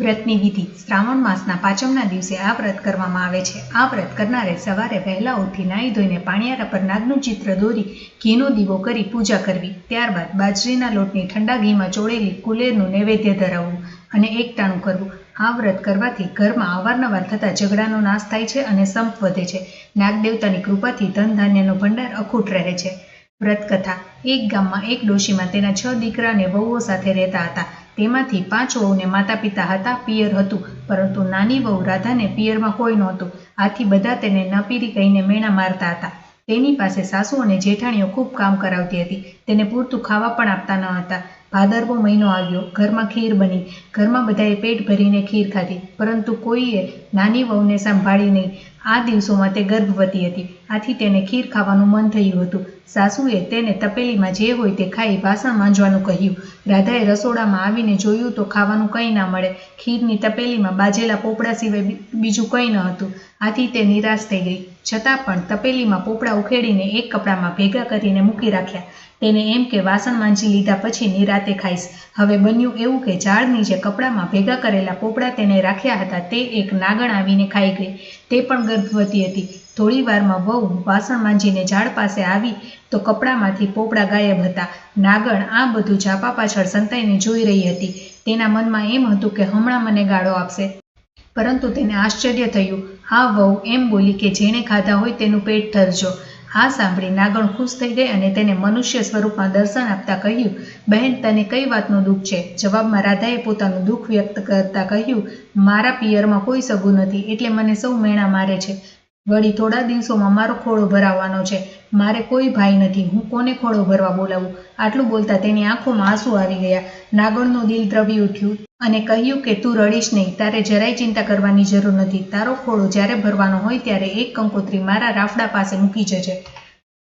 વ્રતની વિધિ શ્રાવણ માસના પાંચમના દિવસે આ વ્રત કરવામાં આવે છે. આ વ્રત કરનારે સવારે વહેલા ઉઠી નાહી ધોઈને પાણિયારા પર નાગનું ચિત્ર દોરી ઘીનો દીવો કરી પૂજા કરવી. ત્યારબાદ બાજરીના લોટની ઠંડા ઘીમાં ચોળેલી કુલેરનું નૈવેદ્ય ધરાવવું અને એકટાણું કરવું. આ વ્રત કરવાથી ઘરમાં અવારનવાર થતા ઝઘડાનો નાશ થાય છે અને સંપ વધે છે. નાગદેવતાની કૃપાથી ધન ધાન્યનો ભંડાર અખૂટ રહે છે. વ્રતકથા. એક ગામમાં એક ડોશીમાં તેના 6 દીકરા અને વહુઓ સાથે રહેતા હતા. તેમાંથી 5 વહુને માતા પિતા હતા, પિયર હતું, પરંતુ નાની વહુ રાધાને પિયરમાં કોઈ નહોતું. આથી બધા તેને નપીરી કહીને મેણા મારતા હતા. તેની પાસે સાસુ અને જેઠાણીઓ ખૂબ કામ કરાવતી હતી. તેને પૂરતું ખાવા પણ આપતા ન હતા. ભાદરવો મહિનો આવ્યો. ઘરમાં ખીર બની. ઘરમાં બધાએ પેટ ભરીને ખીર ખાધી, પરંતુ કોઈએ નાની વહુને સંભાળી નહીં. આ દિવસોમાં તે ગર્ભવતી હતી, આથી તેને ખીર ખાવાનું મન થયું હતું. સાસુએ તેને તપેલીમાં જે હોય તે ખાઈ વાસણ માંજવાનું કહ્યું. રાધાએ રસોડામાં આવીને જોયું તો ખાવાનું કંઈ ના મળે. ખીરની તપેલીમાં બાજેલા પોપડા સિવાય બીજું કંઈ ન હતું. આથી તે નિરાશ થઈ ગઈ. છતાં પણ તપેલીમાં પોપડા ઉખેડીને એક કપડામાં ભેગા કરીને મૂકી રાખ્યા. તેને એમ કે વાસણ માંજી લીધા પછી નિરાતે ખાઈશ. હવે બન્યું એવું કે ઝાડ નીચે કપડામાં ભેગા કરેલા પોપડા તેને રાખ્યા હતા તે એક નાગણ આવીને ખાઈ ગઈ. તે પણ ગર્ભવતી હતી. થોડી વારમાં વહુ વાસણ માંજીને ઝાડ પાસે આવી તો કપડામાંથી પોપડા ગાયબ હતા. નાગણ આ બધું ઝાપા પાછળ સંતાઈને જોઈ રહી હતી. તેના મનમાં એમ હતું કે હમણાં મને ગાળો આપશે, પરંતુ તેને આશ્ચર્ય થયું. આ વહુ એમ બોલી કે જેણે ખાધા હોય તેનું પેટ ઠરજો. આ સાંભળી નાગણ ખુશ થઈ ગઈ અને તેને મનુષ્ય સ્વરૂપમાં દર્શન આપતા કહ્યું, બહેન, તને કઈ વાતનું દુઃખ છે? જવાબમાં રાધાએ પોતાનું દુઃખ વ્યક્ત કરતા કહ્યું, મારા પિયરમાં કોઈ સગું નથી, એટલે મને સૌ મેણા મારે છે. વળી થોડા દિવસોમાં મારો ખોળો ભરાવાનો છે. મારે કોઈ ભાઈ નથી, હું કોને ખોળો ભરવા બોલાવું? આટલું બોલતા તેની આંખોમાં આંસુ આવી ગયા. નાગણનું દિલ દ્રવી ઉઠ્યું અને કહ્યું કે તું રડીશ નહીં, તારે જરાય ચિંતા કરવાની જરૂર નથી. તારો ખોળો જ્યારે ભરવાનો હોય ત્યારે એક કંકોત્રી મારા રાફડા પાસે મૂકી જજે.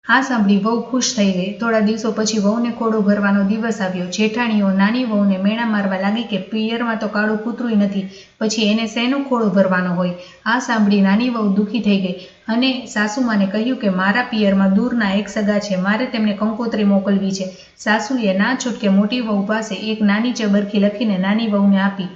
આ સાંભળી વહુ ખુશ થઈ ગઈ. થોડા દિવસો પછી વહુને ખોળો ભરવાનો દિવસ આવ્યો. જેઠાણીઓ નાની વહુને મેણા મારવા લાગી કે પિયરમાં તો કાળું કૂતરું નથી, પછી એને શેનો ખોળો ભરવાનો હોય? આ સાંભળી નાની વહુ દુઃખી થઈ ગઈ અને સાસુમાને કહ્યું કે મારા પિયરમાં દૂરના એક સગા છે, મારે તેમને કંકોત્રી મોકલવી છે. સાસુએ ના છૂટકે મોટી વહુ પાસે એક નાની ચબરખી લખીને નાની વહુને આપી.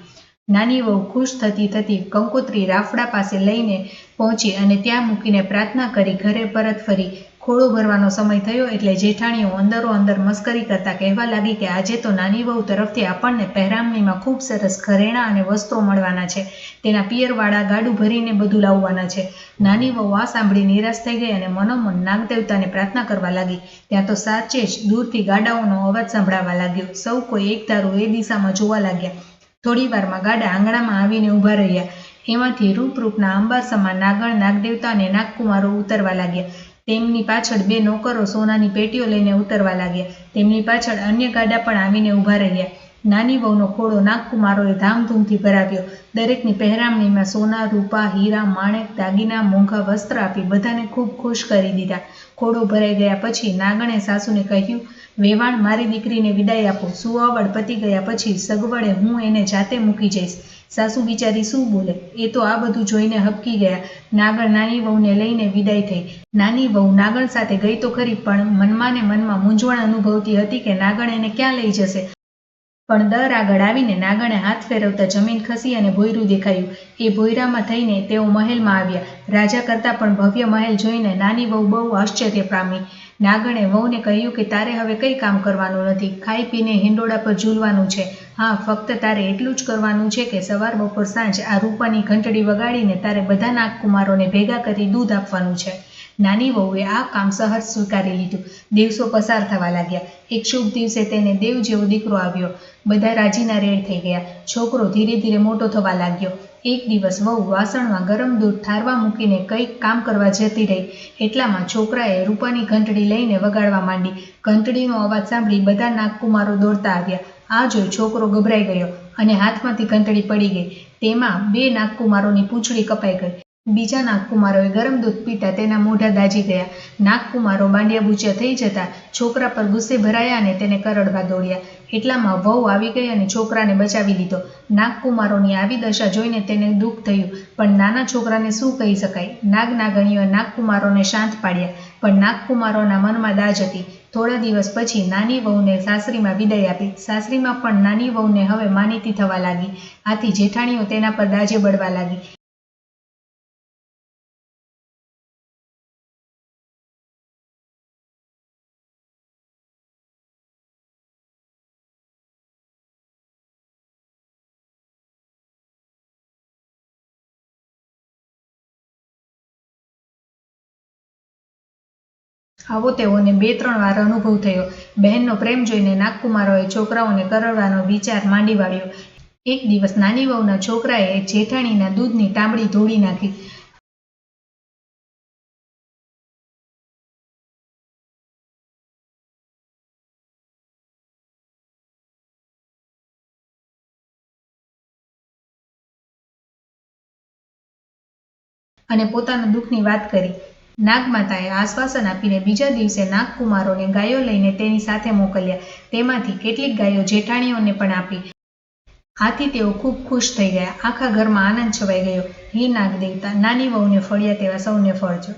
નાની વહુ ખુશ થતી થતી કંકોત્રી રાફડા પાસે લઈને પહોંચી અને ત્યાં મૂકીને પ્રાર્થના કરી ઘરે પરત ફરી. ખોળો ભરવાનો સમય થયો એટલે જેઠાણીઓ અંદરો અંદર મસ્કરી કરતા કહેવા લાગી કે આજે તો નાની વહુ તરફથી આપણને પહેરામણીમાં ખૂબ સરસ ઘરેણાં અને વસ્ત્રો મળવાના છે. તેના પિયરવાળા ગાડું ભરીને બધું લાવવાના છે. નાની વહુ આ સાંભળી નિરાશ થઈ ગઈ અને મનોમન નાગદેવતાને પ્રાર્થના કરવા લાગી. ત્યાં તો સાચે જ દૂરથી ગાડાઓનો અવાજ સંભળાવા લાગ્યો. સૌ કોઈ એકધારું એ દિશામાં જોવા લાગ્યા. થોડી વારમાં ગાડા આંગણામાં આવીને ઊભા રહ્યા. એમાંથી રૂપરૂપના અંબાર સમાન નાગણ, નાગદેવતા અને નાગકુમારો ઉતરવા લાગ્યા. તેમની પાછળ 2 નોકરો સોનાની પેટીઓ લઈને ઉતરવા લાગ્યા. તેમની પાછળ અન્ય ગાડા પણ આવીને ઊભા રહ્યા. નાની વહુનો ખોળો નાગકુમારોએ ધામધૂમથી ભરાવ્યો. દરેકની પહેરામણીમાં સોના, રૂપા, હીરા, માણેક, દાગીના, મોંઘા વસ્ત્ર આપી બધાને ખૂબ ખુશ કરી દીધા. ખોળો ભરાઈ ગયા પછી નાગણે સાસુને કહ્યું, વેવાણ, મારી દીકરીને વિદાય આપો. સુવાવડ પતી ગયા પછી સગવડે હું એને જાતે મૂકી જઈશ. સાસુ બિચારી શું બોલે? એ તો આ બધું જોઈને હબકી ગયા. નાગણ નાની વહુને લઈને વિદાય થઈ. નાની વહુ નાગણ સાથે ગઈ તો ખરી, પણ મનમાં ને મનમાં મૂંઝવણ અનુભવતી હતી કે નાગણ એને ક્યાં લઈ જશે. પણ દર આગળ આવીને નાગણે હાથ ફેરવતા જમીન ખસી અને ભોયરું દેખાયું. એ ભોયરામાં થઈને તેઓ મહેલમાં આવ્યા. રાજા કરતાં પણ ભવ્ય મહેલ જોઈને નાની વહુ બહુ આશ્ચર્ય પામી. નાગણે વહુને કહ્યું કે તારે હવે કંઈ કામ કરવાનું નથી, ખાઈ પીને હિંડોળા પર ઝૂલવાનું છે. હા, ફક્ત તારે એટલું જ કરવાનું છે કે સવાર બપોર સાંજ આ રૂપાની ઘંટડી વગાડીને તારે બધા નાગકુમારોને ભેગા કરી દૂધ આપવાનું છે. નાની વહુએ આ કામ સહજ સ્વીકારી લીધું. દિવસો પસાર થવા લાગ્યા. એક શુભ દિવસે તેને દેવ જેવો દીકરો આવ્યો. બધા રાજીના રેડ થઈ ગયા. છોકરો ધીરે ધીરે મોટો થવા લાગ્યો. એક દિવસ વહુ વાસણમાં ગરમ દૂધ ઠારવા મૂકીને કંઈક કામ કરવા જતી રહી. એટલામાં છોકરાએ રૂપાની ઘંટડી લઈને વગાડવા માંડી. ઘંટડીનો અવાજ સાંભળી બધા નાગકુમારો દોડતા આવ્યા. આ જોઈ છોકરો ગભરાઈ ગયો અને હાથમાંથી ઘંટડી પડી ગઈ. તેમાં 2 નાગકુમારોની પૂંછડી કપાઈ ગઈ. બીજા નાગકુમારોએ ગરમ દૂધ પીતા તેના મોઢા દાજી ગયા. નાગકુમારો બાંડિયા બૂચિયા થઈ જતા છોકરા પર ગુસ્સે ભરાયા અને તેને કરડવા દોડ્યા. એટલામાં વહુ આવી ગઈ અને છોકરાને બચાવી લીધો. નાગકુમારોની આવી દશા જોઈને તેને દુઃખ થયું, પણ નાના છોકરાને શું કહી શકાય. નાગનાગણીઓએ નાગકુમારોને શાંત પાડ્યા. પણ નાગકુમારોના મનમાં દાજ હતી. થોડા દિવસ પછી નાની વહુને સાસરીમાં વિદાય આપી. સાસરીમાં પણ નાની વહુને હવે માનીતી થવા લાગી. આથી જેઠાણીઓ તેના પર દાજે બળવા લાગી. આવો તેઓને 2-3 વાર અનુભવ થયો. બહેનનો પ્રેમ જોઈને નાગકુમારોએ છોકરાઓને કરડવાનો વિચાર માંડી વાળ્યો. એક દિવસ નાની વહુના છોકરાએ જેઠાણીના દૂધની તાંબડી ધોળી નાખી. અને પોતાના દુઃખની વાત કરી. નાગમાતાએ આશ્વાસન આપીને બીજા દિવસે નાગકુમારોને ગાયો લઈને તેની સાથે મોકલ્યા. તેમાંથી કેટલીક ગાયો જેઠાણીઓને પણ આપી. આથી તેઓ ખૂબ ખુશ થઈ ગયા. આખા ઘરમાં આનંદ છવાઈ ગયો. હે નાગદેવતા, નાની વહુને ફળ્યા તેવા સૌને ફળજો.